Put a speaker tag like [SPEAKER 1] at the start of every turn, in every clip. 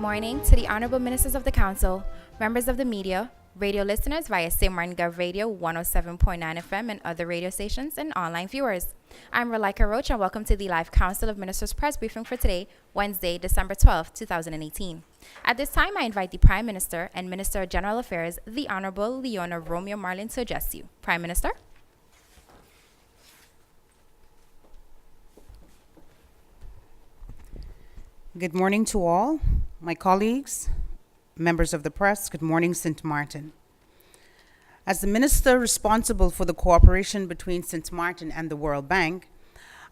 [SPEAKER 1] morning to the Honorable Ministers of the Council, members of the media, radio listeners via St. Martin Gov Radio 107.9 FM and other radio stations, and online viewers. I'm Relika Roach, and welcome to the live Council of Ministers press briefing for today, Wednesday, December 12, 2018. At this time, I invite the Prime Minister and Minister of General Affairs, the Honorable Leona Romeo Marlin, to address you. Prime Minister.
[SPEAKER 2] Good morning to all, my colleagues, members of the press. Good morning, St. Martin. As the minister responsible for the cooperation between St. Martin and the World Bank,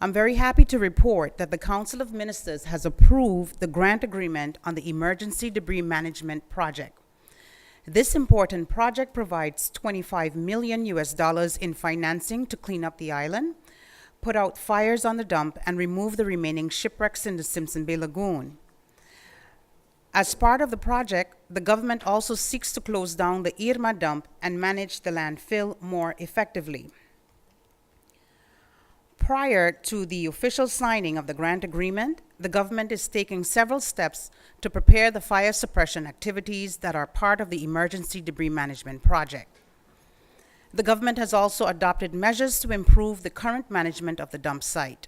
[SPEAKER 2] I'm very happy to report that the Council of Ministers has approved the grant agreement on the Emergency Debris Management Project. This important project provides $25 million in financing to clean up the island, put out fires on the dump, and remove the remaining shipwrecks in the Simpson Bay Lagoon. As part of the project, the government also seeks to close down the Irma dump and manage the landfill more effectively. Prior to the official signing of the grant agreement, the government is taking several steps to prepare the fire suppression activities that are part of the Emergency Debris Management Project. The government has also adopted measures to improve the current management of the dump site.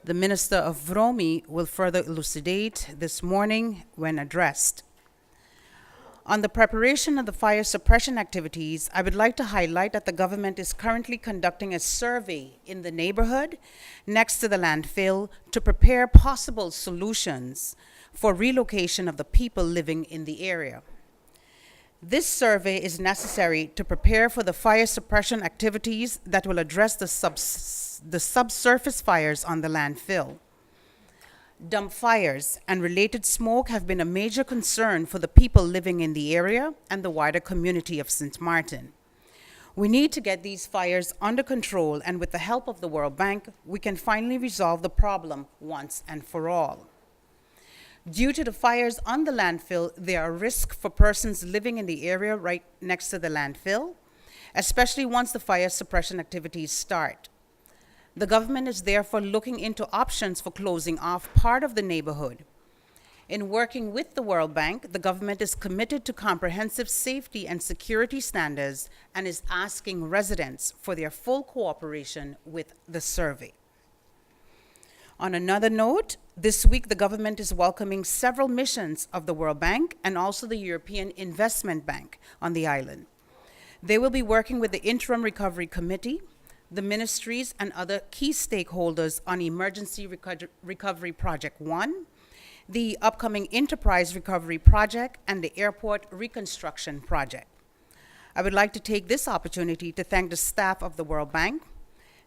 [SPEAKER 2] The Minister of VROMI will further elucidate this morning when addressed. On the preparation of the fire suppression activities, I would like to highlight that the government is currently conducting a survey in the neighborhood next to the landfill to prepare possible solutions for relocation of the people living in the area. This survey is necessary to prepare for the fire suppression activities that will address the subsurface fires on the landfill. Dump fires and related smoke have been a major concern for the people living in the area and the wider community of St. Martin. We need to get these fires under control, and with the help of the World Bank, we can finally resolve the problem once and for all. Due to the fires on the landfill, there are risks for persons living in the area right next to the landfill, especially once the fire suppression activities start. The government is therefore looking into options for closing off part of the neighborhood. In working with the World Bank, the government is committed to comprehensive safety and security standards and is asking residents for their full cooperation with the survey. On another note, this week the government is welcoming several missions of the World Bank and also the European Investment Bank on the island. They will be working with the Interim Recovery Committee, the ministries, and other key stakeholders on Emergency Recovery Project 1, the upcoming Enterprise Recovery Project, and the Airport Reconstruction Project. I would like to take this opportunity to thank the staff of the World Bank,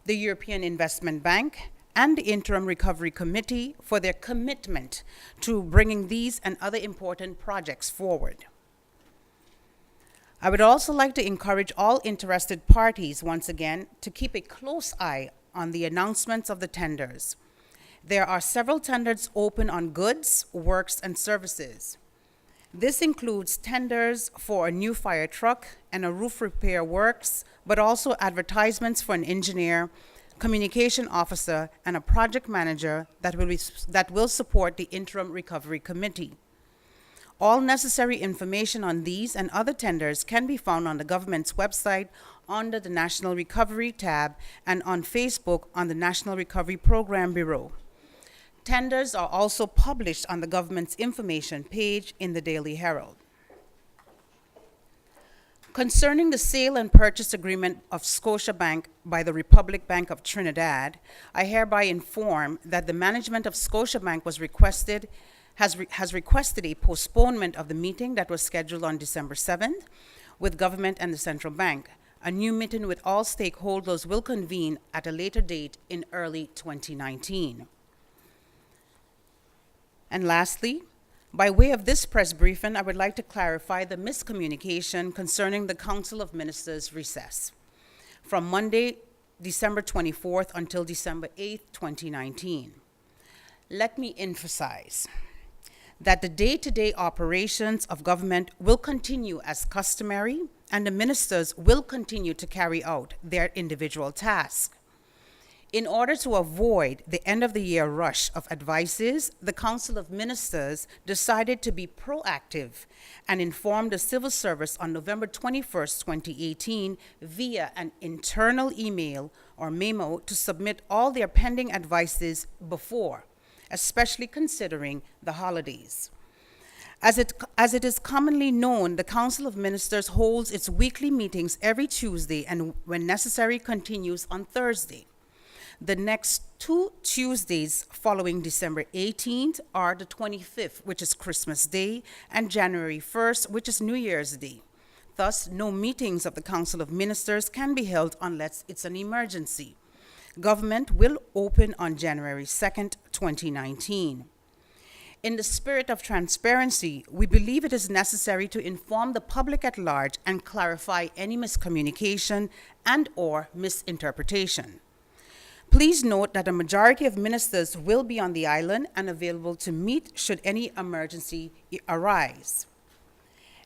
[SPEAKER 2] the European Investment Bank, and the Interim Recovery Committee for their commitment to bringing these and other important projects forward. I would also like to encourage all interested parties once again to keep a close eye on the announcements of the tenders. There are several tenders open on goods, works, and services. This includes tenders for a new fire truck and a roof repair works, but also advertisements for an engineer, communication officer, and a project manager that will support the Interim Recovery Committee. All necessary information on these and other tenders can be found on the government's website under the National Recovery tab and on Facebook on the National Recovery Program Bureau. Tenders are also published on the government's information page in the Daily Herald. Concerning the sale and purchase agreement of Scotiabank by the Republic Bank of Trinidad, I hereby inform that the management of Scotiabank has requested a postponement of the meeting that was scheduled on December 7th with government and the central bank. A new meeting with all stakeholders will convene at a later date in early 2019. And lastly, by way of this press briefing, I would like to clarify the miscommunication concerning the Council of Ministers recess from Monday, December 24th until December 8th, 2019. Let me emphasize that the day-to-day operations of government will continue as customary, and the ministers will continue to carry out their individual tasks. In order to avoid the end of the year rush of advices, the Council of Ministers decided to be proactive and informed the civil service on November 21st, 2018, via an internal email or memo to submit all their pending advices before, especially considering the holidays. As it is commonly known, the Council of Ministers holds its weekly meetings every Tuesday and, when necessary, continues on Thursday. The next 2 Tuesdays following December 18th are the 25th, which is Christmas Day, and January 1st, which is New Year's Day. Thus, no meetings of the Council of Ministers can be held unless it's an emergency. Government will open on January 2nd, 2019. In the spirit of transparency, we believe it is necessary to inform the public at large and clarify any miscommunication and/or misinterpretation. Please note that a majority of ministers will be on the island and available to meet should any emergency arise.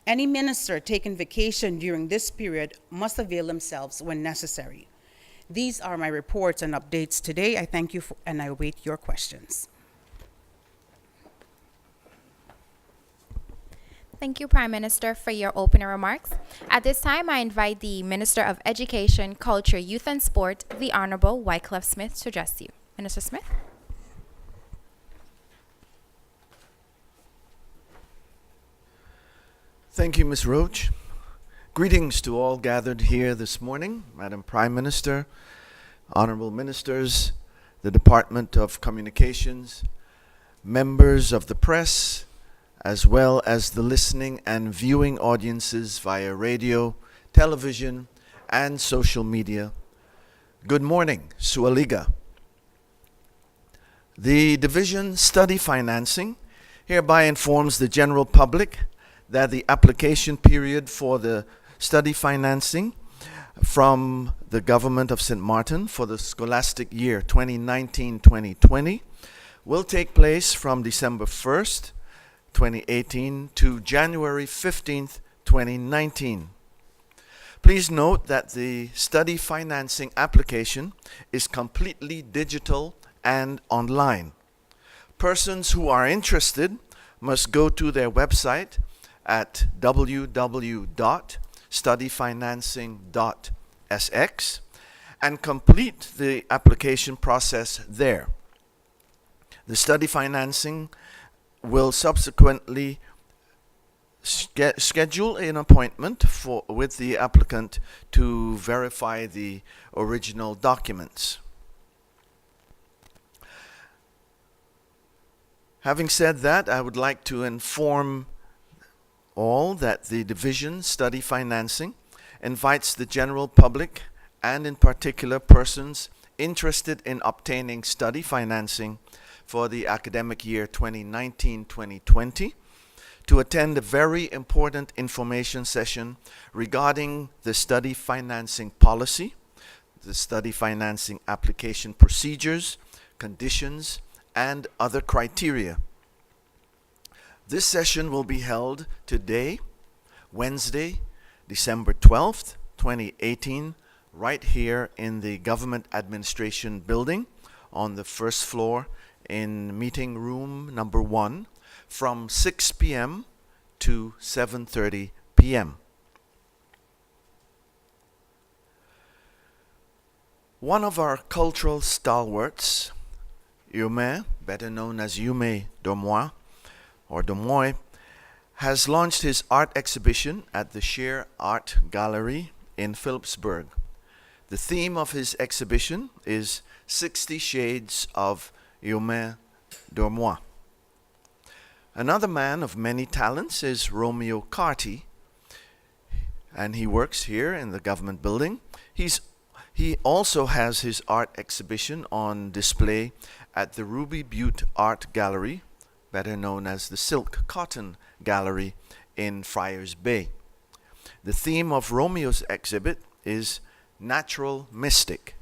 [SPEAKER 2] Any minister taking vacation during this period must avail themselves when necessary. These are my reports and updates today. I thank you and I await your questions.
[SPEAKER 1] Thank you, Prime Minister, for your opening remarks. At this time, I invite the Minister of Education, Culture, Youth and Sport, the Honorable Wycliffe Smith, to address you. Minister Smith.
[SPEAKER 3] Thank you, Ms. Roach. Greetings to all gathered here this morning, Madam Prime Minister, Honorable Ministers, the Department of Communications, members of the press, as well as the listening and viewing audiences via radio, television, and social media. Good morning, Sualiga. The Division Study Financing hereby informs the general public that the application period for the study financing from the Government of St. Martin for the scholastic year 2019-2020 will take place from December 1st, 2018 to January 15th, 2019. Please note that the study financing application is completely digital and online. Persons who are interested must go to their website at www.studyfinancing.sx and complete the application process there. The study financing will subsequently schedule an appointment with the applicant to verify the original documents. Having said that, I would like to inform all that the Division Study Financing invites the general public and in particular persons interested in obtaining study financing for the academic year 2019-2020 to attend a very important information session regarding the study financing policy, the study financing application procedures, conditions, and other criteria. This session will be held today, Wednesday, December 12th, 2018, right here in the Government Administration Building on the first floor in meeting room number 1 from 6 p.m. to 7:30 p.m. One of our cultural stalwarts, Yume, better known as Yume Dormois, or Dormois, has launched his art exhibition at the Shear Art Gallery in Philipsburg. The theme of his exhibition is 60 Shades of Yume Dormois. Another man of many talents is Romeo Carty, and he works here in the government building. He also has his art exhibition on display at the Ruby Butte Art Gallery, better known as the Silk Cotton Gallery in Friars Bay. The theme of Romeo's exhibit is Natural Mystic.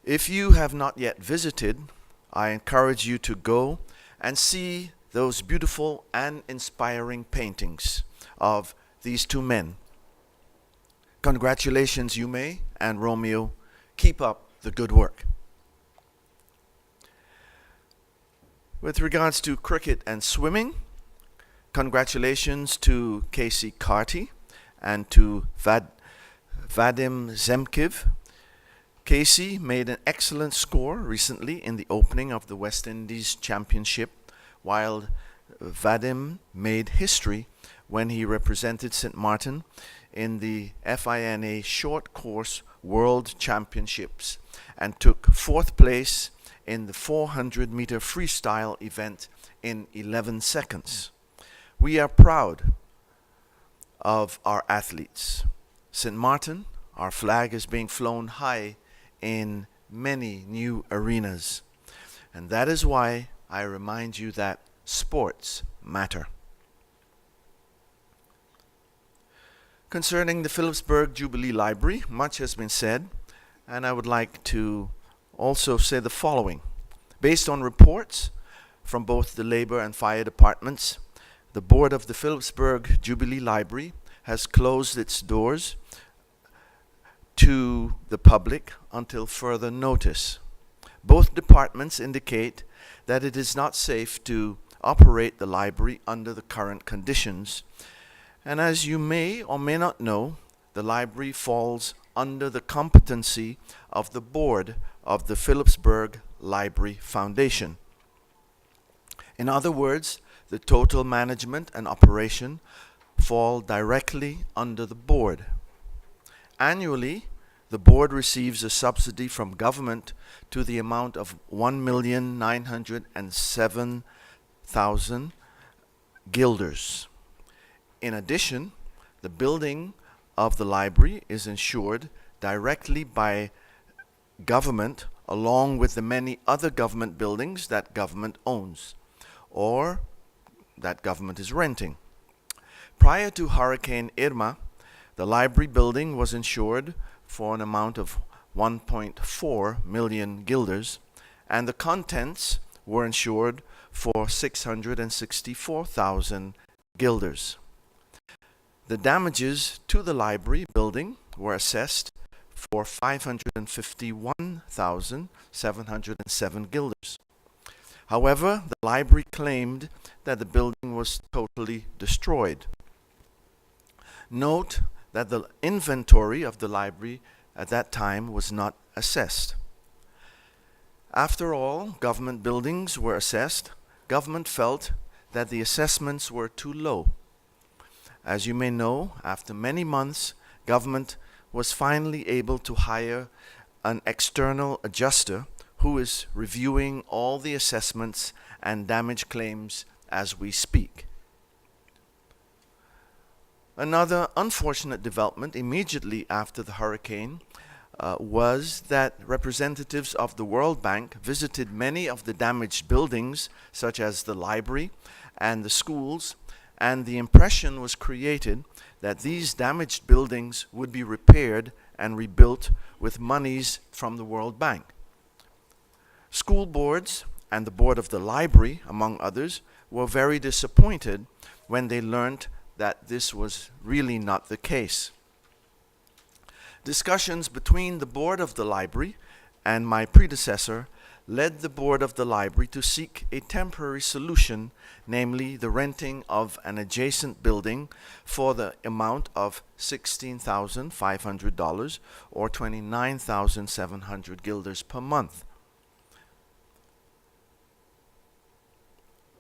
[SPEAKER 3] If you have not yet visited, I encourage you to go and see those beautiful and inspiring paintings of these two men. Congratulations, Yume and Romeo. Keep up the good work. With regards to cricket and swimming, congratulations to Casey Carty and to Vadim Zemkiv. Casey made an excellent score recently in the opening of the West Indies Championship, while Vadim made history when he represented St. Martin in the FINA Short Course World Championships and took fourth place in the 400-meter freestyle event in 11 seconds. We are proud of our athletes. St. Martin, our flag is being flown high in many new arenas. And that is why I remind you that sports matter. Concerning the Philipsburg Jubilee Library, much has been said, and I would like to also say the following. Based on reports from both the Labor and Fire departments, the board of the Philipsburg Jubilee Library has closed its doors to the public until further notice. Both departments indicate that it is not safe to operate the library under the current conditions. And as you may or may not know, the library falls under the competency of the board of the Philipsburg Library Foundation. In other words, the total management and operation fall directly under the board. Annually, the board receives a subsidy from government to the amount of 1,907,000 guilders. In addition, the building of the library is insured directly by government along with the many other government buildings that government owns or that government is renting. Prior to Hurricane Irma, the library building was insured for an amount of 1.4 million guilders, and the contents were insured for 664,000 guilders. The damages to the library building were assessed for 551,707 guilders. However, the library claimed that the building was totally destroyed. Note that the inventory of the library at that time was not assessed. After all government buildings were assessed, government felt that the assessments were too low. As you may know, after many months, government was finally able to hire an external adjuster who is reviewing all the assessments and damage claims as we speak. Another unfortunate development immediately after the hurricane was that representatives of the World Bank visited many of the damaged buildings, such as the library and the schools, and the impression was created that these damaged buildings would be repaired and rebuilt with monies from the World Bank. School boards and the board of the library, among others, were very disappointed when they learned that this was really not the case. Discussions between the board of the library and my predecessor led the board of the library to seek a temporary solution, namely the renting of an adjacent building for the amount of $16,500 or 29,700 guilders per month.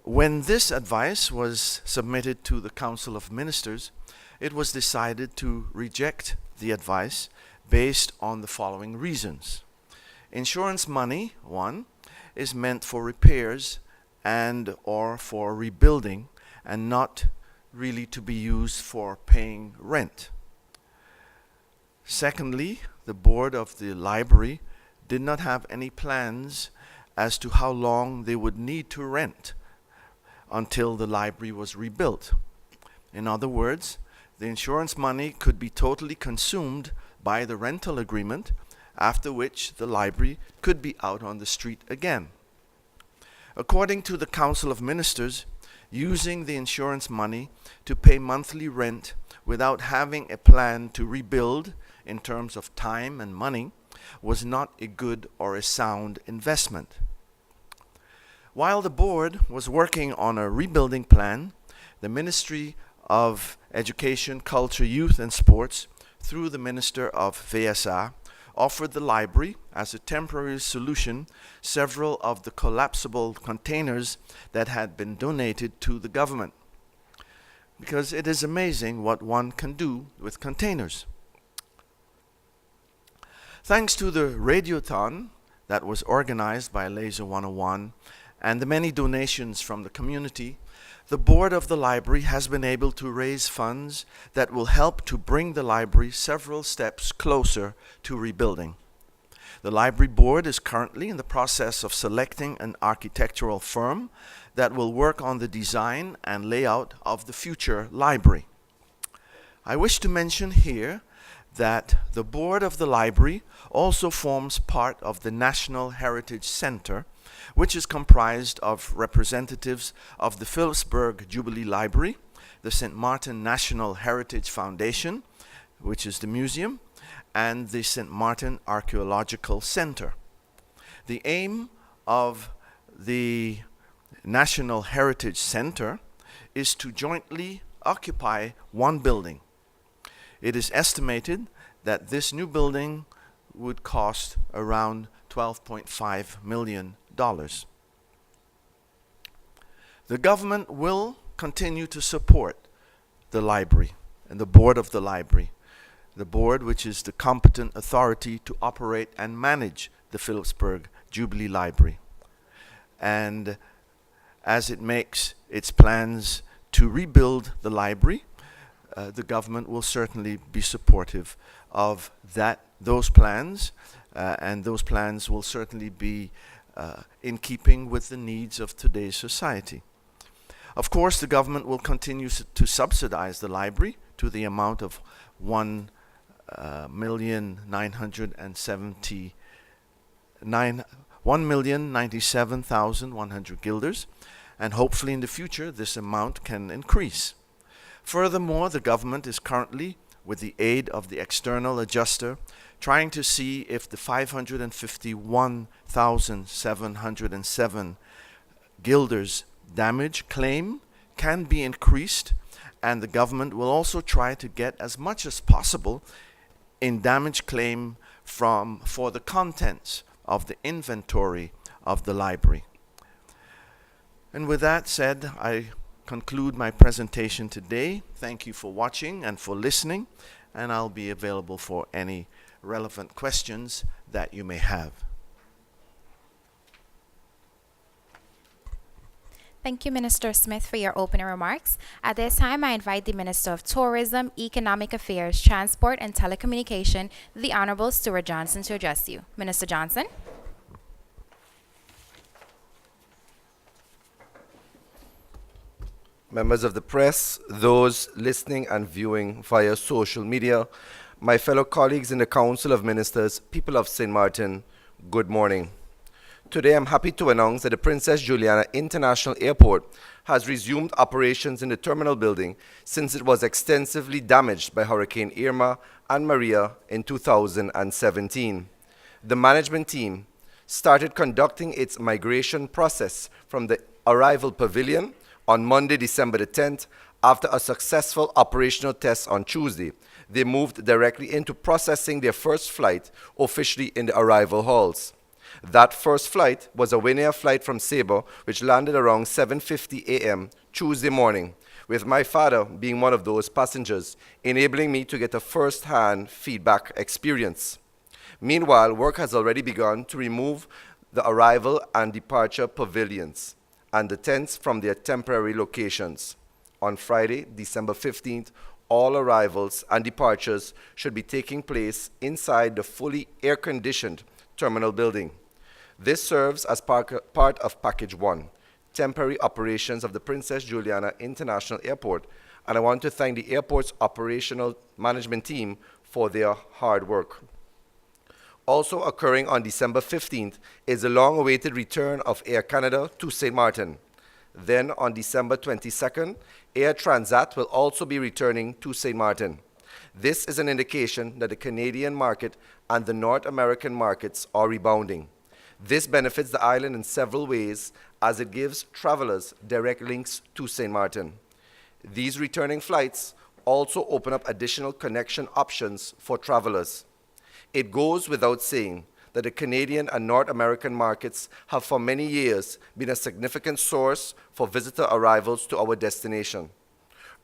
[SPEAKER 3] When this advice was submitted to the Council of Ministers, it was decided to reject the advice based on the following reasons. Insurance money, one, is meant for repairs and or for rebuilding and not really to be used for paying rent. Secondly, the board of the library did not have any plans as to how long they would need to rent until the library was rebuilt. In other words, the insurance money could be totally consumed by the rental agreement, after which the library could be out on the street again. According to the Council of Ministers, using the insurance money to pay monthly rent without having a plan to rebuild in terms of time and money was not a good or a sound investment. While the board was working on a rebuilding plan, the Ministry of Education, Culture, Youth and Sports, through the Minister of VSA, offered the library, as a temporary solution, several of the collapsible containers that had been donated to the government. Because it is amazing what one can do with containers. Thanks to the Radiothon that was organized by Laser 101 and the many donations from the community, the board of the library has been able to raise funds that will help to bring the library several steps closer to rebuilding. The library board is currently in the process of selecting an architectural firm that will work on the design and layout of the future library. I wish to mention here that the board of the library also forms part of the National Heritage Center, which is comprised of representatives of the Philipsburg Jubilee Library, the St. Martin National Heritage Foundation, which is the museum, and the St. Martin Archaeological Center. The aim of the National Heritage Center is to jointly occupy one building. It is estimated that this new building would cost around $12.5 million. The government will continue to support the library and the board of the library. The board, which is the competent authority to operate and manage the Philipsburg Jubilee Library. And as it makes its plans to rebuild the library, the government will certainly be supportive of those plans, and those plans will certainly be in keeping with the needs of today's society. Of course, the government will continue to subsidize the library to the amount of $1,097,100 guilders, and hopefully in the future this amount can increase. Furthermore, the government is currently, with the aid of the external adjuster, trying to see if the 551,707 guilders damage claim can be increased, and the government will also try to get as much as possible in damage claim for the contents of the inventory of the library. And with that said, I conclude my presentation today. Thank you for watching and for listening, and I'll be available for any relevant questions that you may have.
[SPEAKER 1] Thank you, Minister Smith, for your opening remarks. At this time, I invite the Minister of Tourism, Economic Affairs, Transport, and Telecommunication, the Honorable Stuart Johnson, to address you. Minister Johnson.
[SPEAKER 4] Members of the press, those listening and viewing via social media, my fellow colleagues in the Council of Ministers, people of St. Martin, good morning. Today I'm happy to announce that the Princess Juliana International Airport has resumed operations in the terminal building since it was extensively damaged by Hurricane Irma and Maria in 2017. The management team started conducting its migration process from the arrival pavilion on Monday, December the 10th, after a successful operational test on Tuesday. They moved directly into processing their first flight officially in the arrival halls. That first flight was a Winair flight from Sabo, which landed around 7:50 a.m. Tuesday morning, with my father being one of those passengers, enabling me to get a first-hand feedback experience. Meanwhile, work has already begun to remove the arrival and departure pavilions and the tents from their temporary locations. On Friday, December 15th, all arrivals and departures should be taking place inside the fully air-conditioned terminal building. This serves as part of Package 1, temporary operations of the Princess Juliana International Airport, and I want to thank the airport's operational management team for their hard work. Also occurring on December 15th is the long-awaited return of Air Canada to St. Martin. Then on December 22nd, Air Transat will also be returning to St. Martin. This is an indication that the Canadian market and the North American markets are rebounding. This benefits the island in several ways as it gives travelers direct links to St. Martin. These returning flights also open up additional connection options for travelers. It goes without saying that the Canadian and North American markets have for many years been a significant source for visitor arrivals to our destination.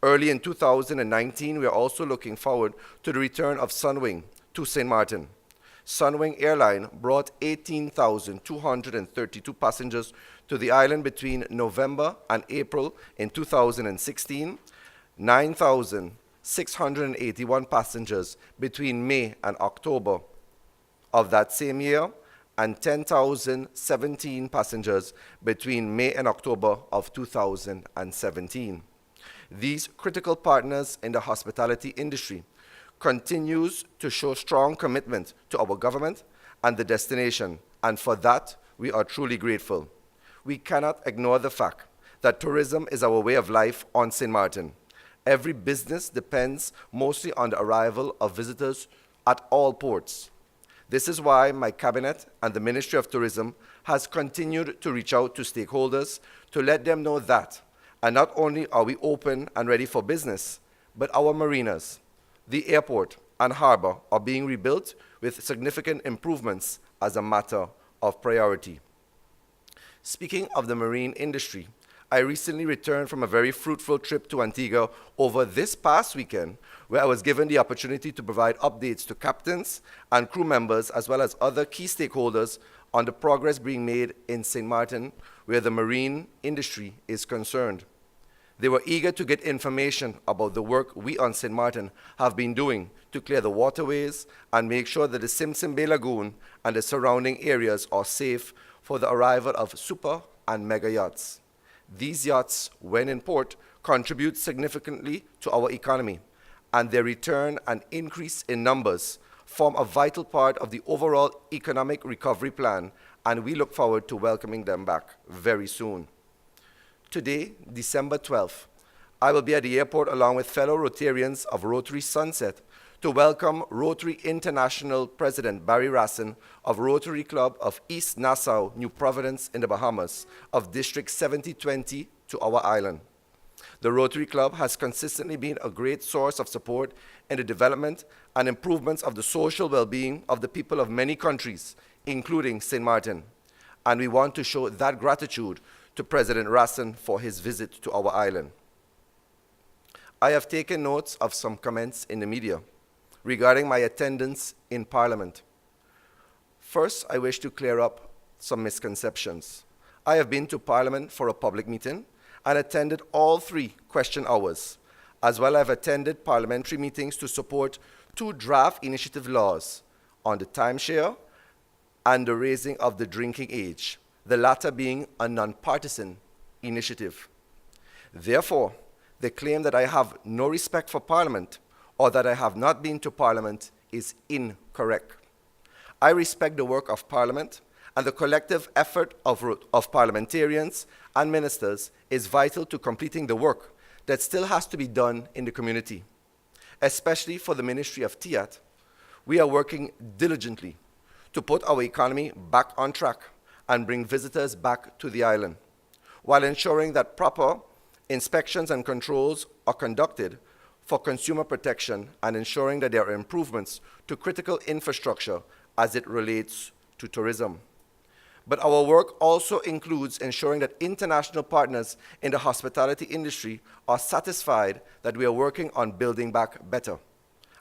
[SPEAKER 4] Early in 2019, we are also looking forward to the return of Sunwing to St. Martin. Sunwing Airline brought 18,232 passengers to the island between November and April in 2016, 9,681 passengers between May and October of that same year, and 10,017 passengers between May and October of 2017. These critical partners in the hospitality industry continues to show strong commitment to our government and the destination, and for that, we are truly grateful. We cannot ignore the fact that tourism is our way of life on St. Martin. Every business depends mostly on the arrival of visitors at all ports. This is why my cabinet and the Ministry of Tourism has continued to reach out to stakeholders to let them know that, and not only are we open and ready for business, but our marinas, the airport, and harbor are being rebuilt with significant improvements as a matter of priority. Speaking of the marine industry, I recently returned from a very fruitful trip to Antigua over this past weekend, where I was given the opportunity to provide updates to captains and crew members, as well as other key stakeholders, on the progress being made in St. Martin, where the marine industry is concerned. They were eager to get information about the work we on St. Martin have been doing to clear the waterways and make sure that the Simpson Bay Lagoon and the surrounding areas are safe for the arrival of super and mega yachts. These yachts, when in port, contribute significantly to our economy, and their return and increase in numbers form a vital part of the overall economic recovery plan, and we look forward to welcoming them back very soon. Today, December 12th, I will be at the airport along with fellow Rotarians of Rotary Sunset to welcome Rotary International President Barry Rassin of Rotary Club of East Nassau, New Providence in the Bahamas, of District 7020 to our island. The Rotary Club has consistently been a great source of support in the development and improvements of the social well-being of the people of many countries, including St. Martin. And we want to show that gratitude to President Rassin for his visit to our island. I have taken notes of some comments in the media regarding my attendance in Parliament. First, I wish to clear up some misconceptions. I have been to Parliament for a public meeting and attended all 3 question hours. As well, I've attended parliamentary meetings to support 2 draft initiative laws on the timeshare and the raising of the drinking age, the latter being a nonpartisan initiative. Therefore, the claim that I have no respect for Parliament or that I have not been to Parliament is incorrect. I respect the work of Parliament, and the collective effort of parliamentarians and ministers is vital to completing the work that still has to be done in the community. Especially for the Ministry of TIAT, we are working diligently to put our economy back on track and bring visitors back to the island, while ensuring that proper inspections and controls are conducted for consumer protection and ensuring that there are improvements to critical infrastructure as it relates to tourism. But our work also includes ensuring that international partners in the hospitality industry are satisfied that we are working on building back better,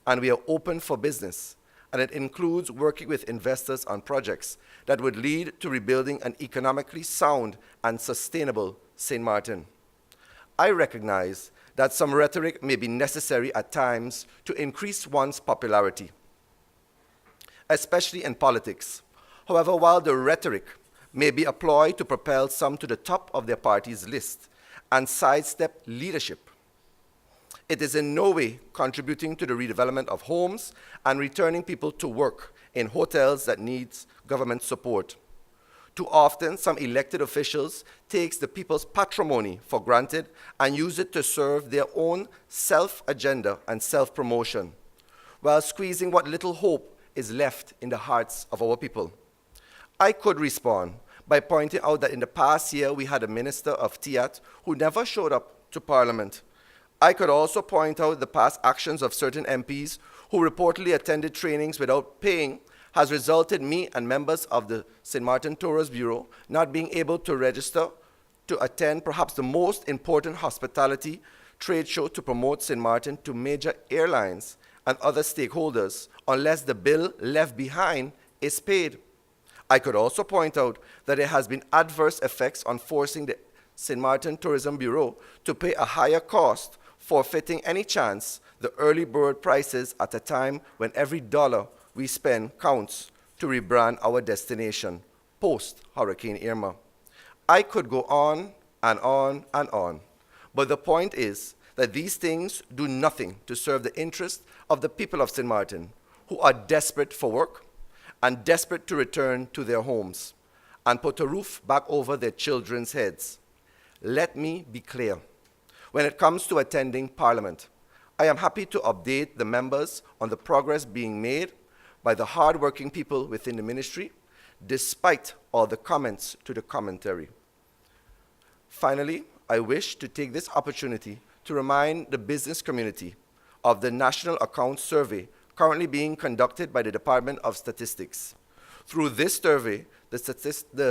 [SPEAKER 4] and we are open for business. And it includes working with investors on projects that would lead to rebuilding an economically sound and sustainable St. Martin. I recognize that some rhetoric may be necessary at times to increase one's popularity, especially in politics. However, while the rhetoric may be a ploy to propel some to the top of their party's list and sidestep leadership, it is in no way contributing to the redevelopment of homes and returning people to work in hotels that needs government support. Too often, some elected officials take the people's patrimony for granted and use it to serve their own self-agenda and self-promotion, while squeezing what little hope is left in the hearts of our people. I could respond by pointing out that in the past year we had a minister of TIAT who never showed up to Parliament. I could also point out the past actions of certain MPs who reportedly attended trainings without paying has resulted in me and members of the St. Martin Tourist Bureau not being able to register to attend perhaps the most important hospitality trade show to promote St. Martin to major airlines and other stakeholders unless the bill left behind is paid. I could also point out that there has been adverse effects on forcing the St. Martin Tourism Bureau to pay a higher cost, forfeiting any chance the early bird prices at a time when every dollar we spend counts to rebrand our destination post-Hurricane Irma. I could go on and on and on, but the point is that these things do nothing to serve the interest of the people of St. Martin, who are desperate for work and desperate to return to their homes and put a roof back over their children's heads. Let me be clear. When it comes to attending Parliament, I am happy to update the members on the progress being made by the hard-working people within the ministry, despite all the comments to the commentary. Finally, I wish to take this opportunity to remind the business community of the National Accounts Survey currently being conducted by the Department of Statistics. Through this survey, the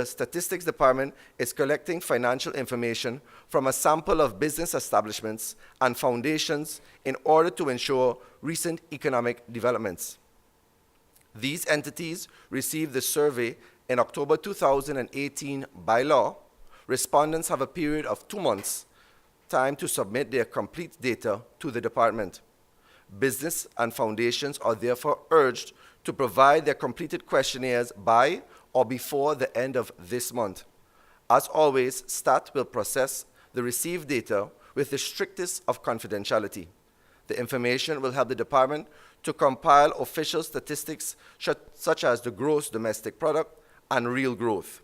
[SPEAKER 4] Statistics Department is collecting financial information from a sample of business establishments and foundations in order to ensure recent economic developments. These entities received the survey in October 2018 by law. Respondents have a period of 2 months' time to submit their complete data to the department. Business and foundations are therefore urged to provide their completed questionnaires by or before the end of this month. As always, STAT will process the received data with the strictest of confidentiality. The information will help the department to compile official statistics such as the gross domestic product and real growth.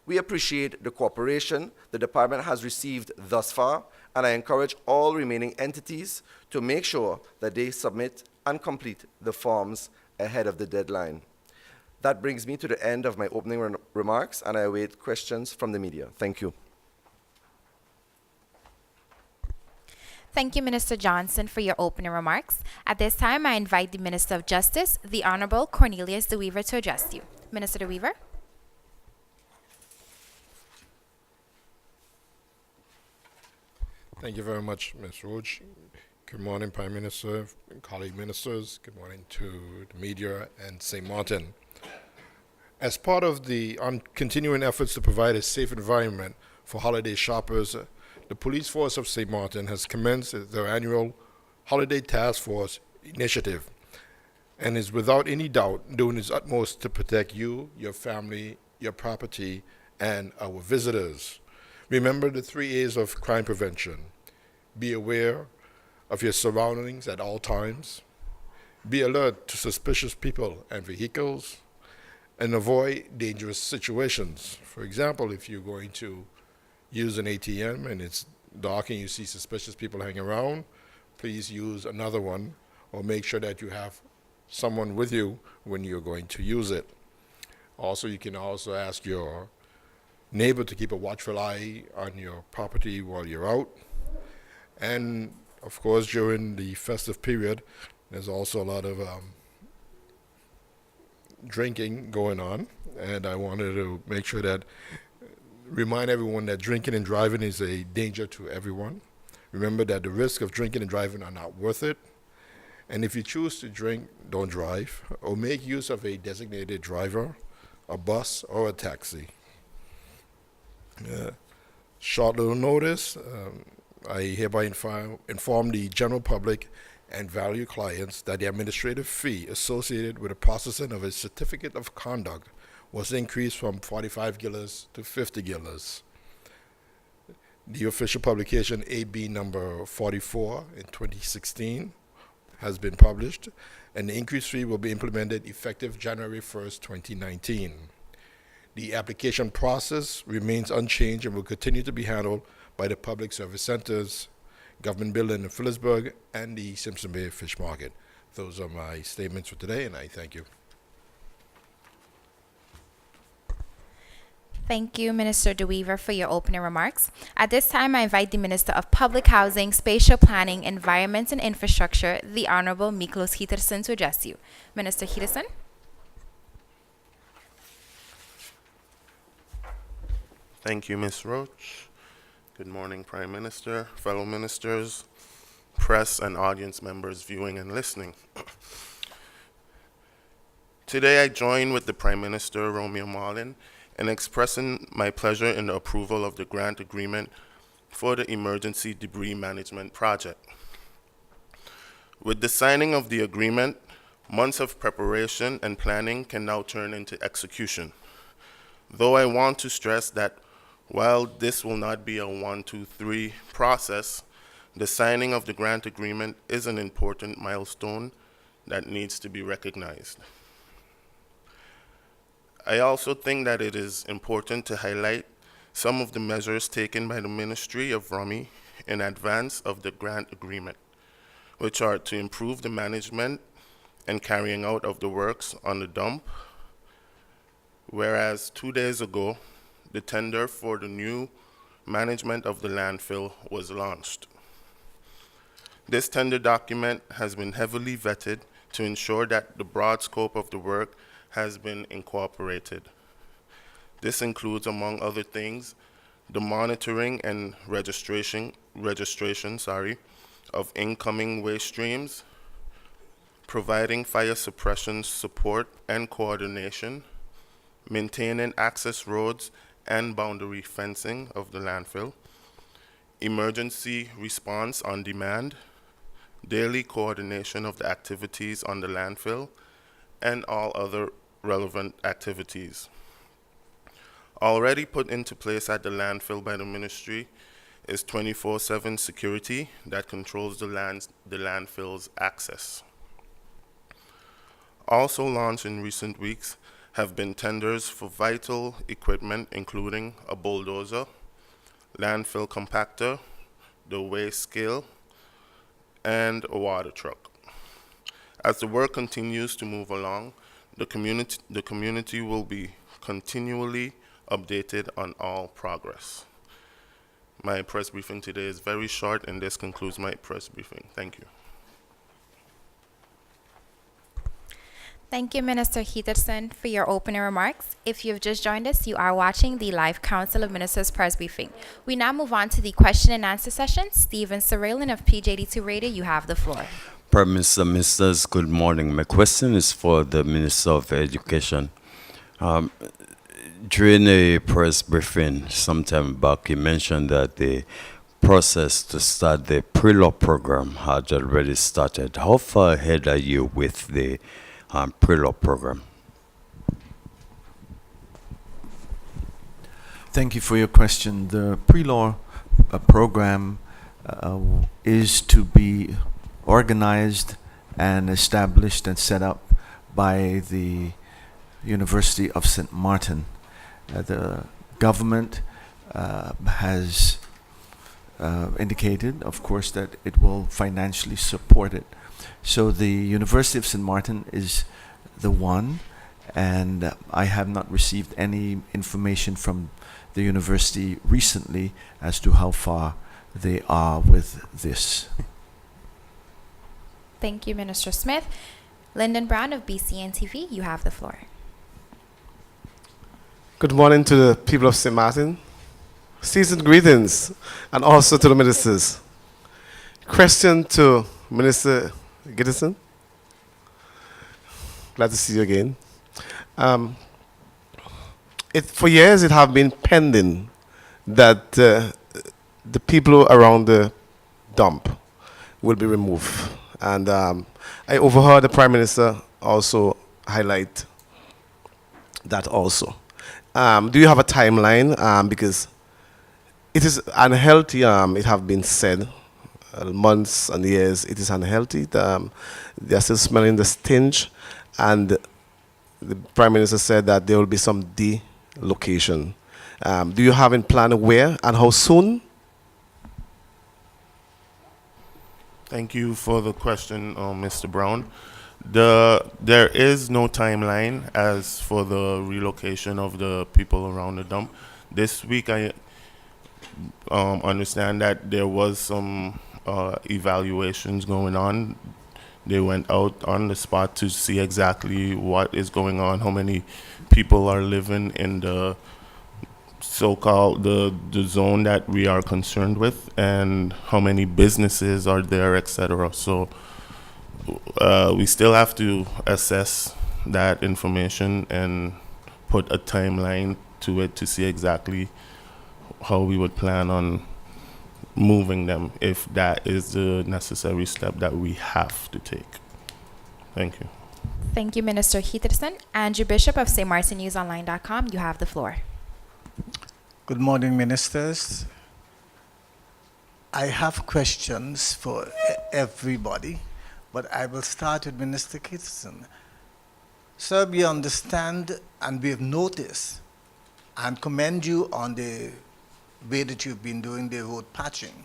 [SPEAKER 4] We appreciate the cooperation the department has received thus far, and I encourage all remaining entities to make sure that they submit and complete the forms ahead of the deadline. That brings me to the end of my opening remarks, and I await questions from the media. Thank you.
[SPEAKER 1] Thank you, Minister Johnson, for your opening remarks. At this time, I invite the Minister of Justice, the Honorable Cornelius De Weaver, to address you. Minister De Weaver.
[SPEAKER 5] Thank you very much, Ms. Roach. Good morning, Prime Minister, colleague ministers. Good morning to the media and St. Martin. As part of the continuing efforts to provide a safe environment for holiday shoppers, the Police Force of St. Martin has commenced their annual Holiday Task Force initiative and is without any doubt doing its utmost to protect you, your family, your property, and our visitors. Remember the 3 A's of crime prevention. Be aware of your surroundings at all times. Be alert to suspicious people and vehicles, and avoid dangerous situations. For example, if you're going to use an ATM and it's dark and you see suspicious people hanging around, please use another one, or make sure that you have someone with you when you're going to use it. Also, you can also ask your neighbor to keep a watchful eye on your property while you're out. And of course, during the festive period, there's also a lot of drinking going on, and I wanted to make sure that remind everyone that drinking and driving is a danger to everyone. Remember that the risk of drinking and driving are not worth it. And if you choose to drink, don't drive, or make use of a designated driver, a bus, or a taxi. Short little notice, I hereby inform the general public and value clients that the administrative fee associated with the processing of a certificate of conduct was increased from 45 guilders to 50 guilders. The official publication AB number 44 in 2016 has been published, and the increased fee will be implemented effective January 1st, 2019. The application process remains unchanged and will continue to be handled by the Public Service Centers, Government Building in Phillipsburg, and the Simpson Bay Fish Market. Those are my statements for today, and I thank you.
[SPEAKER 1] Thank you, Minister DeWeaver, for your opening remarks. At this time, I invite the Minister of Public Housing, Spatial Planning, Environment and Infrastructure, the Honorable Miklos Hitterson, to address you. Minister Hitterson.
[SPEAKER 6] Thank you, Ms. Roach. Good morning, Prime Minister, fellow ministers, press and audience members viewing and listening. Today I join with the Prime Minister, Romeo Marlin, in expressing my pleasure in the approval of the grant agreement for the Emergency Debris Management Project. With the signing of the agreement, months of preparation and planning can now turn into execution. Though I want to stress that while this will not be a 1, 2, 3 process, the signing of the grant agreement is an important milestone that needs to be recognized. I also think that it is important to highlight some of the measures taken by the Ministry of RUMI in advance of the grant agreement, which are to improve the management and carrying out of the works on the dump, whereas 2 days ago, the tender for the new management of the landfill was launched. This tender document has been heavily vetted to ensure that the broad scope of the work has been incorporated. This includes, among other things, the monitoring and registration of incoming waste streams, providing fire suppression support and coordination, maintaining access roads and boundary fencing of the landfill, emergency response on demand, daily coordination of the activities on the landfill, and all other relevant activities. Already put into place at the landfill by the ministry is 24/7 security that controls the landfill's access. Also launched in recent weeks have been tenders for vital equipment, including a bulldozer, landfill compactor, the waste scale, and a water truck. As the work continues to move along, the community will be continually updated on all progress. My press briefing today is very short, and this concludes my press briefing. Thank you.
[SPEAKER 1] Thank you, Minister Hitterson, for your opening remarks. If you've just joined us, you are watching the live Council of Ministers press briefing. We now move on to the question and answer session. Stephen Sorrellin of PJD2 Radio, you have the floor.
[SPEAKER 7] Prime Minister, Ministers, good morning. My question is for the Minister of Education. During a press briefing sometime back, you mentioned that the process to start the pre-law program had already started. How far ahead are you with the pre-law program?
[SPEAKER 3] Thank you for your question. The pre-law program is to be organized and established and set up by the University of St. Martin. The government has indicated, of course, that it will financially support it. So the University of St. Martin is the one, and I have not received any information from the university recently as to how far they are with this.
[SPEAKER 1] Thank you, Minister Smith. Lyndon Brown of BCN TV, you have the floor.
[SPEAKER 8] Good morning to the people of St. Martin. Seasoned greetings, and also to the ministers. Question to Minister Gittison. Glad to see you again. For years it have been pending that the people around the dump will be removed. And I overheard the Prime Minister also highlight that also. Do you have a timeline? Because it is unhealthy, it have been said, months and years, it is unhealthy. They are still smelling the stench, and the Prime Minister said that there will be some delocation. Do you have in plan where and how soon?
[SPEAKER 6] Thank you for the question, Mr. Brown. There is no timeline as for the relocation of the people around the dump. This week, I understand that there was some evaluations going on. They went out on the spot to see exactly what is going on, how many people are living in the so-called the zone that we are concerned with, and how many businesses are there, etc. So we still have to assess that information and put a timeline to it to see exactly how we would plan on moving them if that is the necessary step that we have to take. Thank you.
[SPEAKER 1] Thank you, Minister Peterson. Andrew Bishop of stmartinnewsonline.com, you have the floor.
[SPEAKER 9] Good morning, ministers. I have questions for everybody, but I will start with Minister Peterson. Sir, we understand and we have noticed and commend you on the way that you've been doing the road patching.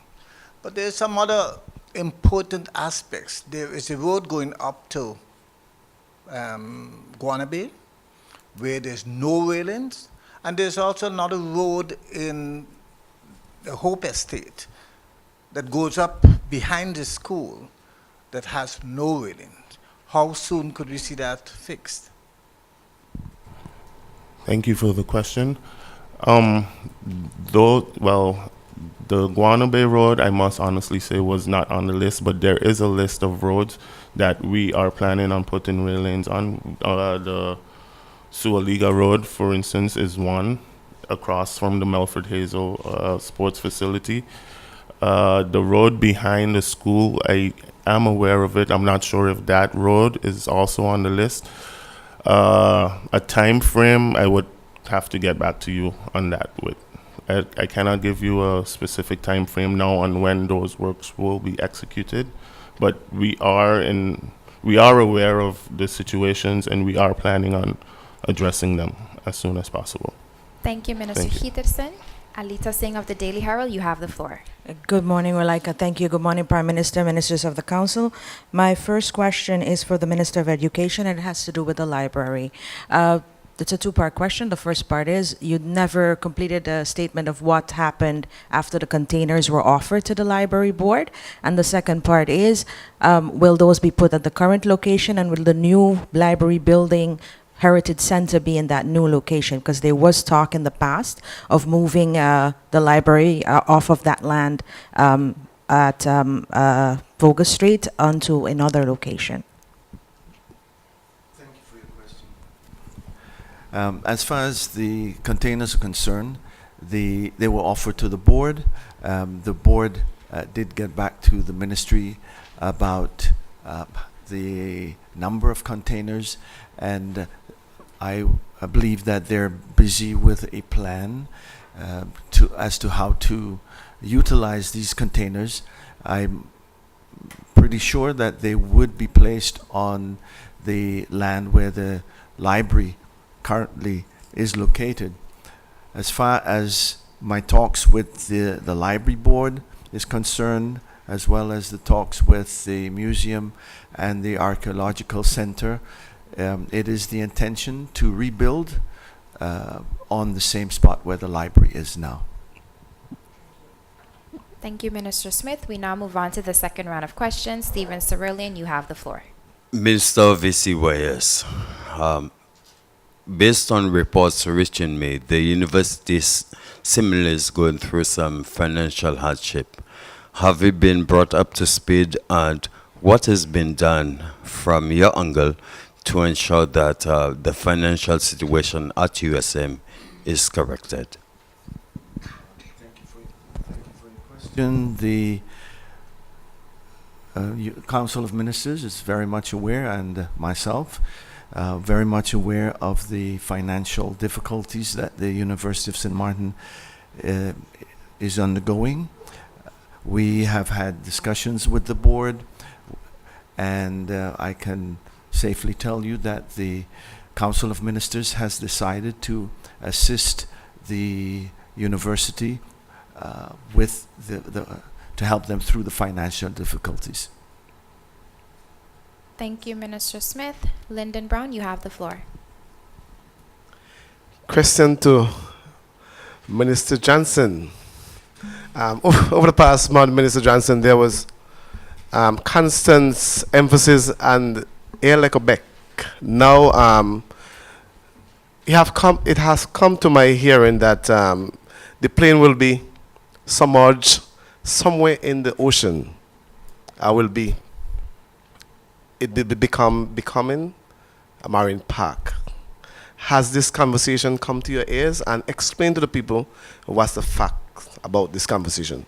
[SPEAKER 9] But there's some other important aspects. There is a road going up to Guanabay, where there's no railings, and there's also another road in the Hope Estate that goes up behind the school that has no railings. How soon could we see that fixed?
[SPEAKER 6] Thank you for the question. The Guanabay Road, I must honestly say, was not on the list, but there is a list of roads that we are planning on putting rail lanes on. The Sualiga Road, for instance, is one across from the Melford Hazel sports facility. The road behind the school, I am aware of it. I'm not sure if that road is also on the list. A time frame, I would have to get back to you on that. I cannot give you a specific time frame now on when those works will be executed, but we are aware of the situations and we are planning on addressing them as soon as possible.
[SPEAKER 1] Thank you, Minister
[SPEAKER 6] Thank you.
[SPEAKER 1] Peterson. Alita Singh of the Daily Herald, you have the floor.
[SPEAKER 10] Good morning, Rolika. Thank you. Good morning, Prime Minister, Ministers of the Council. My first question is for the Minister of Education, and it has to do with the library. It's a two-part question. The first part is, you never completed a statement of what happened after the containers were offered to the library board. And the second part is, will those be put at the current location, and will the new library building Heritage Center be in that new location? Because there was talk in the past of moving the library off of that land at Voga Street onto another location.
[SPEAKER 3] Thank you for your question. As far as the containers are concerned, they were offered to the board. The board did get back to the ministry about the number of containers, and I believe that they're busy with a plan as to how to utilize these containers. I'm pretty sure that they would be placed on the land where the library currently is located. As far as my talks with the library board is concerned, as well as the talks with the museum and the archaeological center, it is the intention to rebuild on the same spot where the library is now.
[SPEAKER 1] Thank you, Minister Smith. We now move on to the second round of questions. Stephen Cerulean, you have the floor.
[SPEAKER 7] Minister of VCYS, based on reports reaching me, the university similarly is going through some financial hardship. Have you been brought up to speed, and what has been done from your angle to ensure that the financial situation at USM is corrected?
[SPEAKER 3] Thank you for your question. The Council of Ministers is very much aware, and myself, very much aware of the financial difficulties that the University of St. Martin is undergoing. We have had discussions with the board, and I can safely tell you that the Council of Ministers has decided to assist the university with to help them through the financial difficulties.
[SPEAKER 1] Thank you, Minister Smith. Lyndon Brown, you have the floor.
[SPEAKER 8] Question to Minister Johnson. Over the past month, Minister Johnson, there was constant emphasis on Air like Quebec. Now, it has come to my hearing that the plane will be submerged somewhere in the ocean. It will becoming a marine park. Has this conversation come to your ears? And explain to the people what's the fact about this conversation.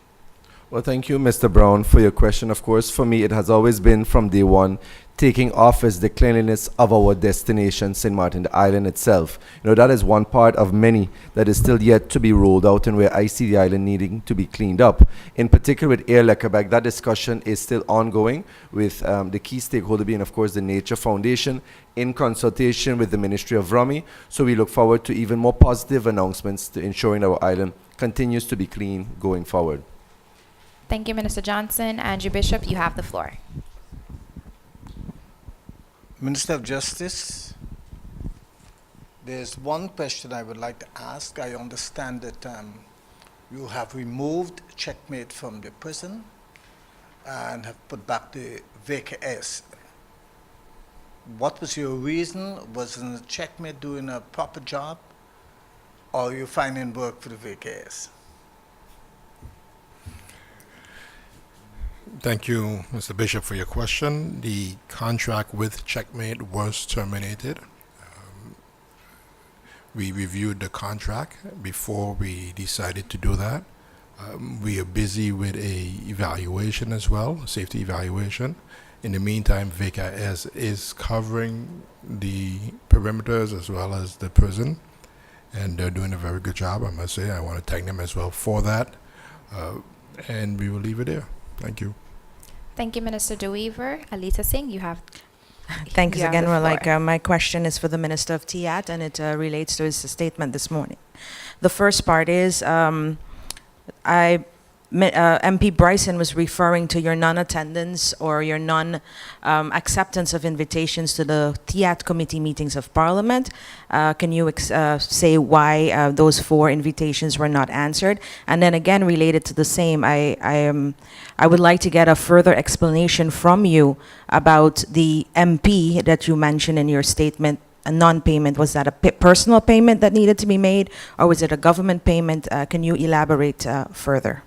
[SPEAKER 4] Well, thank you, Mr. Brown, for your question. Of course, for me, it has always been from day one, taking office the cleanliness of our destination, St. Martin, the island itself. That is one part of many that is still yet to be rolled out and where I see the island needing to be cleaned up. In particular with Air like Quebec, that discussion is still ongoing with the key stakeholder being, of course, the Nature Foundation in consultation with the Ministry of Rummy. So we look forward to even more positive announcements to ensuring our island continues to be clean going forward.
[SPEAKER 1] Thank you, Minister Johnson. Andrew Bishop, you have the floor.
[SPEAKER 9] Minister of Justice, there's one question I would like to ask. I understand that you have removed Checkmate from the prison and have put back the VKS. What was your reason? Wasn't Checkmate doing a proper job, or are you finding work for the VKS?
[SPEAKER 5] Thank you, Mr. Bishop, for your question. The contract with Checkmate was terminated. We reviewed the contract before we decided to do that. We are busy with a evaluation as well, safety evaluation. In the meantime, VKS is covering the perimeters as well as the prison, and they're doing a very good job, I must say. I want to thank them as well for that, and we will leave it there. Thank you.
[SPEAKER 1] Thank you, Minister DeWeaver. Alita Singh, you have
[SPEAKER 10] Thanks
[SPEAKER 1] you have
[SPEAKER 10] again,
[SPEAKER 1] the floor.
[SPEAKER 10] Malika. My question is for the Minister of TIAT, and it relates to his statement this morning. The first part is, MP Bryson was referring to your non-attendance or your non-acceptance of invitations to the TIAT committee meetings of Parliament. Can you say why those 4 invitations were not answered? And then again, related to the same, I would like to get a further explanation from you about the MP that you mentioned in your statement. A non-payment, was that a personal payment that needed to be made, or was it a government payment? Can you elaborate further?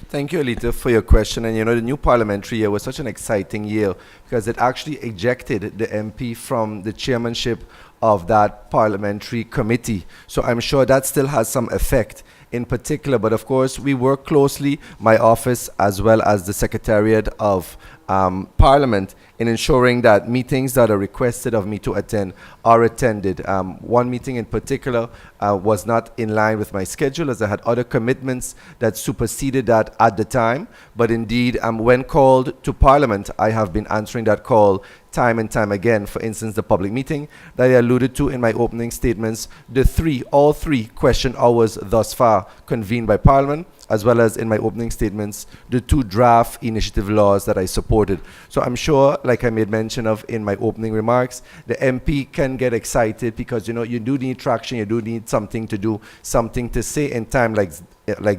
[SPEAKER 4] Thank you, Alita, for your question. And the new parliamentary year was such an exciting year because it actually ejected the MP from the chairmanship of that parliamentary committee. So I'm sure that still has some effect in particular. But of course, we work closely, my office as well as the Secretariat of Parliament, in ensuring that meetings that are requested of me to attend are attended. One meeting in particular was not in line with my schedule, as I had other commitments that superseded that at the time. But indeed, when called to Parliament, I have been answering that call time and time again. For instance, the public meeting that I alluded to in my opening statements, all three question hours thus far convened by Parliament, as well as in my opening statements, the 2 draft initiative laws that I supported. So I'm sure, like I made mention of in my opening remarks, the MP can get excited because, you do need traction, you do need something to do, something to say in time like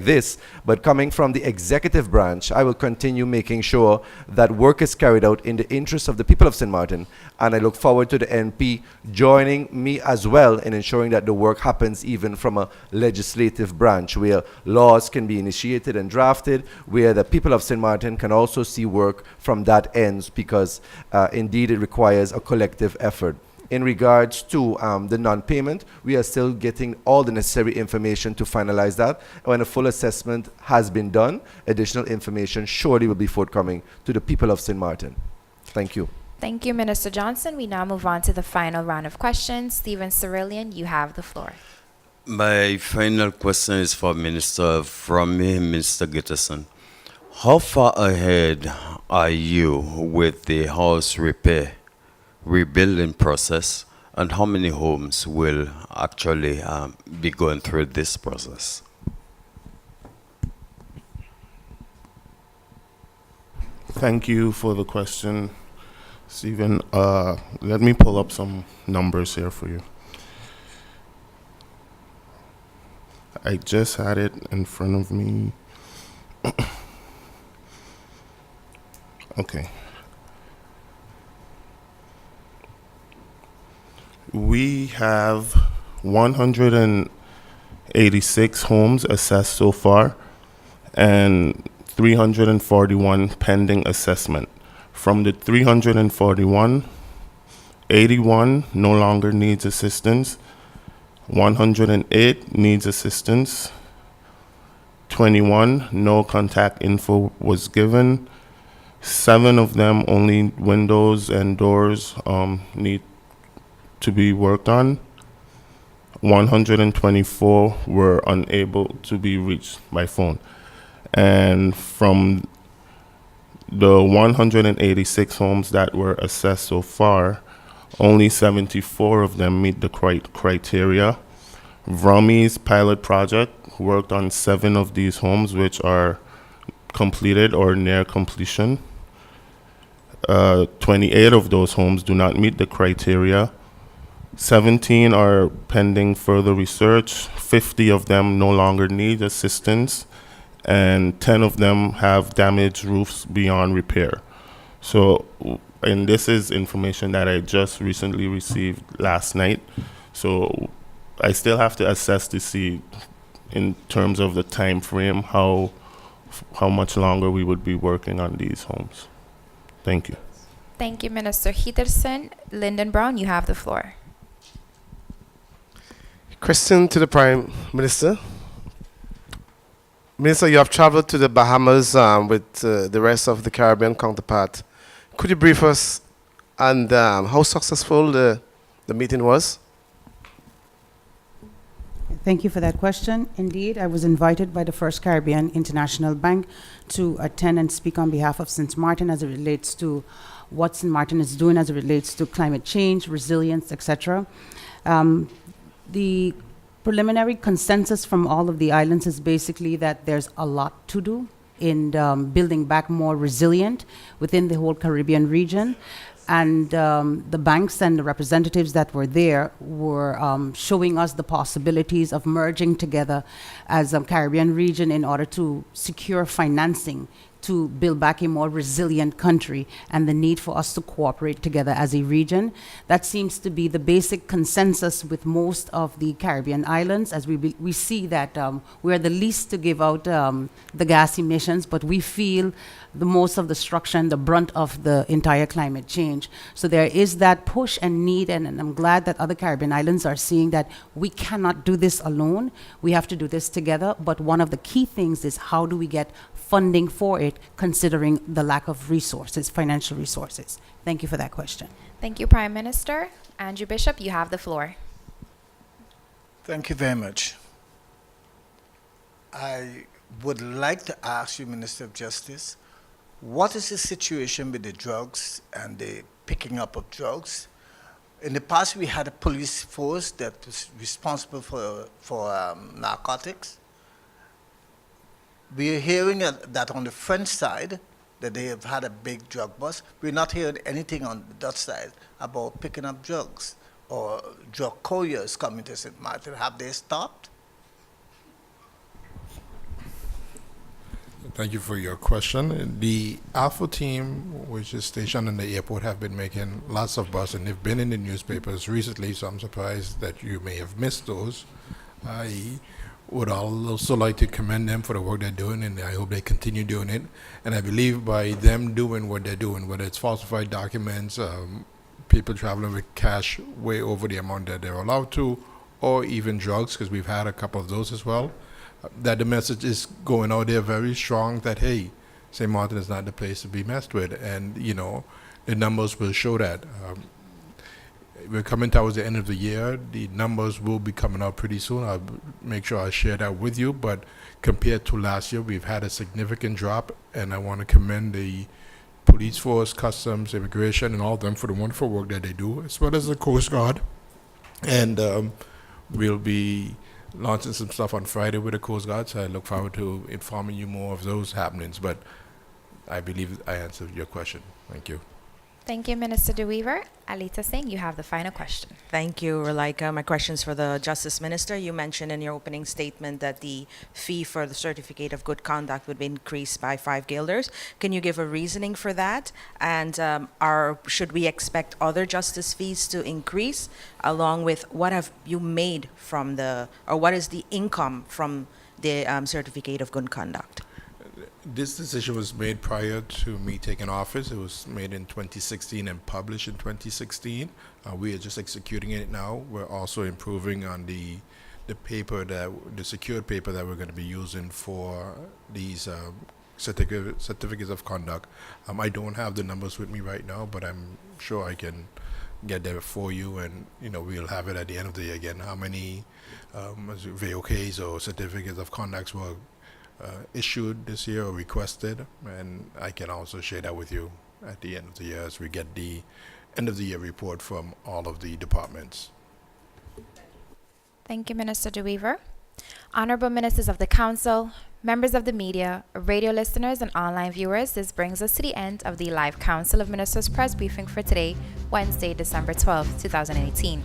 [SPEAKER 4] this. But coming from the executive branch, I will continue making sure that work is carried out in the interest of the people of St. Martin. And I look forward to the MP joining me as well in ensuring that the work happens even from a legislative branch, where laws can be initiated and drafted, where the people of St. Martin can also see work from that ends, because indeed it requires a collective effort. In regards to the non-payment, we are still getting all the necessary information to finalize that. When a full assessment has been done, additional information surely will be forthcoming to the people of St. Martin. Thank you.
[SPEAKER 1] Thank you, Minister Johnson. We now move on to the final round of questions. Stephen Cerillion, you have the floor.
[SPEAKER 7] My final question is for Minister Gitterson. How far ahead are you with the house rebuilding process, and how many homes will actually be going through this process?
[SPEAKER 6] Thank you for the question. Stephen, let me pull up some numbers here for you. I just had it in front of me. Okay. We have 186 homes assessed so far and 341 pending assessment. From the 341, 81 no longer needs assistance, 108 needs assistance, 21 no contact info was given, 7 of them only windows and doors need to be worked on. 124 were unable to be reached by phone. And from the 186 homes that were assessed so far, only 74 of them meet the criteria. Vrami's pilot project worked on 7 of these homes, which are completed or near completion. 28 of those homes do not meet the criteria. 17 are pending further research. 50 of them no longer need assistance, and 10 of them have damaged roofs beyond repair. So, and this is information that I just recently received last night. So I still have to assess to see, in terms of the time frame, how much longer we would be working on these homes. Thank you.
[SPEAKER 1] Thank you, Minister Heatherson. Lyndon Brown, you have the floor.
[SPEAKER 8] Question to the Prime Minister. Minister, you have traveled to the Bahamas with the rest of the Caribbean counterpart. Could you brief us on how successful the meeting was?
[SPEAKER 2] Thank you for that question. Indeed, I was invited by the First Caribbean International Bank to attend and speak on behalf of St. Martin as it relates to what St. Martin is doing as it relates to climate change, resilience, etc. The preliminary consensus from all of the islands is basically that there's a lot to do in building back more resilient within the whole Caribbean region. And the banks and the representatives that were there were showing us the possibilities of merging together as a Caribbean region in order to secure financing to build back a more resilient country, and the need for us to cooperate together as a region. That seems to be the basic consensus with most of the Caribbean islands, as we see that we're the least to give out the gas emissions, but we feel the most of the structure and the brunt of the entire climate change. So there is that push and need, and I'm glad that other Caribbean islands are seeing that we cannot do this alone. We have to do this together, but one of the key things is how do we get funding for it, considering the lack of resources, financial resources. Thank you for that question.
[SPEAKER 1] Thank you, Prime Minister. Andrew Bishop, you have the floor.
[SPEAKER 9] Thank you very much. I would like to ask you, Minister of Justice, what is the situation with the drugs and the picking up of drugs? In the past, we had a police force that was responsible for narcotics. We are hearing that on the French side, that they have had a big drug bust. We're not hearing anything on the Dutch side about picking up drugs or drug couriers coming to St. Martin. Have they stopped?
[SPEAKER 5] Thank you for your question. The Alpha team, which is stationed in the airport, have been making lots of buzz, and they've been in the newspapers recently, so I'm surprised that you may have missed those. I would also like to commend them for the work they're doing, and I hope they continue doing it. And I believe by them doing what they're doing, whether it's falsified documents, people traveling with cash way over the amount that they're allowed to, or even drugs, because we've had a couple of those as well, that the message is going out there very strong that, hey, St. Martin is not the place to be messed with. And, you know, the numbers will show that. We're coming towards the end of the year. The numbers will be coming out pretty soon. I'll make sure I share that with you. But compared to last year, we've had a significant drop, and I want to commend the police force, customs, immigration, and all of them for the wonderful work that they do, as well as the Coast Guard. And we'll be launching some stuff on Friday with the Coast Guard, so I look forward to informing you more of those happenings. But I believe I answered your question. Thank you.
[SPEAKER 1] Thank you, Minister DeWeaver. Alita Singh, you have the final question.
[SPEAKER 10] Thank you, Relaika. My question's for the Justice Minister. You mentioned in your opening statement that the fee for the Certificate of Good Conduct would be increased by 5 guilders. Can you give a reasoning for that? And should we expect other justice fees to increase, along with what have you made from what is the income from the Certificate of Good Conduct?
[SPEAKER 5] This decision was made prior to me taking office. It was made in 2016 and published in 2016. We are just executing it now. We're also improving on the secured paper that we're going to be using for these certificates of conduct. I don't have the numbers with me right now, but I'm sure I can get there for you, and we'll have it at the end of the year again. How many VOKs or certificates of conducts were issued this year or requested, and I can also share that with you at the end of the year as we get the end of the year report from all of the departments.
[SPEAKER 1] Thank you, Minister DeWeaver. Honorable Ministers of the Council, members of the media, radio listeners, and online viewers, this brings us to the end of the live Council of Ministers press briefing for today, Wednesday, December 12, 2018.